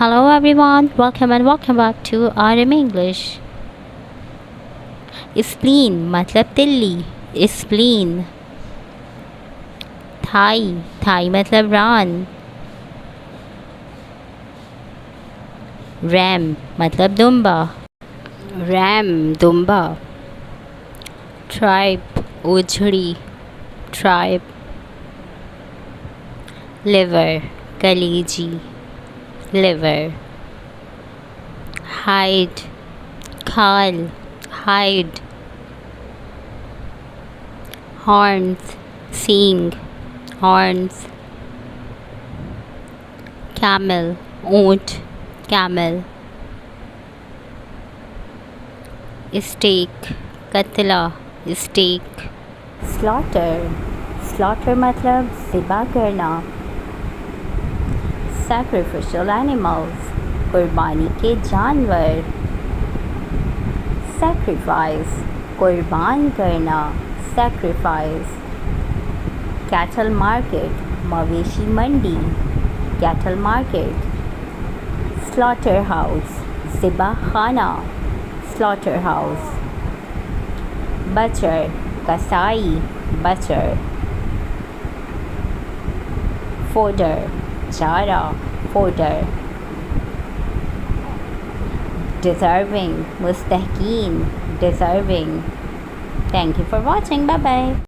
Hello everyone, welcome and welcome back to RM English. Spleen मतलब तिल्ली, spleen. Thigh, thigh मतलब रान. Ram मतलब दुम्बा, रैम दुम्बा. ट्राइब उजड़ी, ट्राइब. लिवर कलेजी, लिवर. हाइड खाल, हाइड. हॉर्न्स सींग, हॉर्न्स. कैमल ऊँट, कैमल. स्टेक कतला, स्टेक. स्लॉटर, स्लॉटर मतलब ज़िबा करना. सैक्रिफिशियल एनिमल्स, कुर्बानी के जानवर. सैक्रिफाइस कुर्बान करना, सैक्रिफाइस. कैटल मार्केट मवेशी मंडी, कैटल मार्केट. स्लॉटर हाउस ज़िबा खाना, स्लॉटर हाउस. बचर कसाई, बचर. फोडर चारा, फोडर. डिज़र्विंग मुस्तहकीन, deserving. Thank you for watching. Bye bye.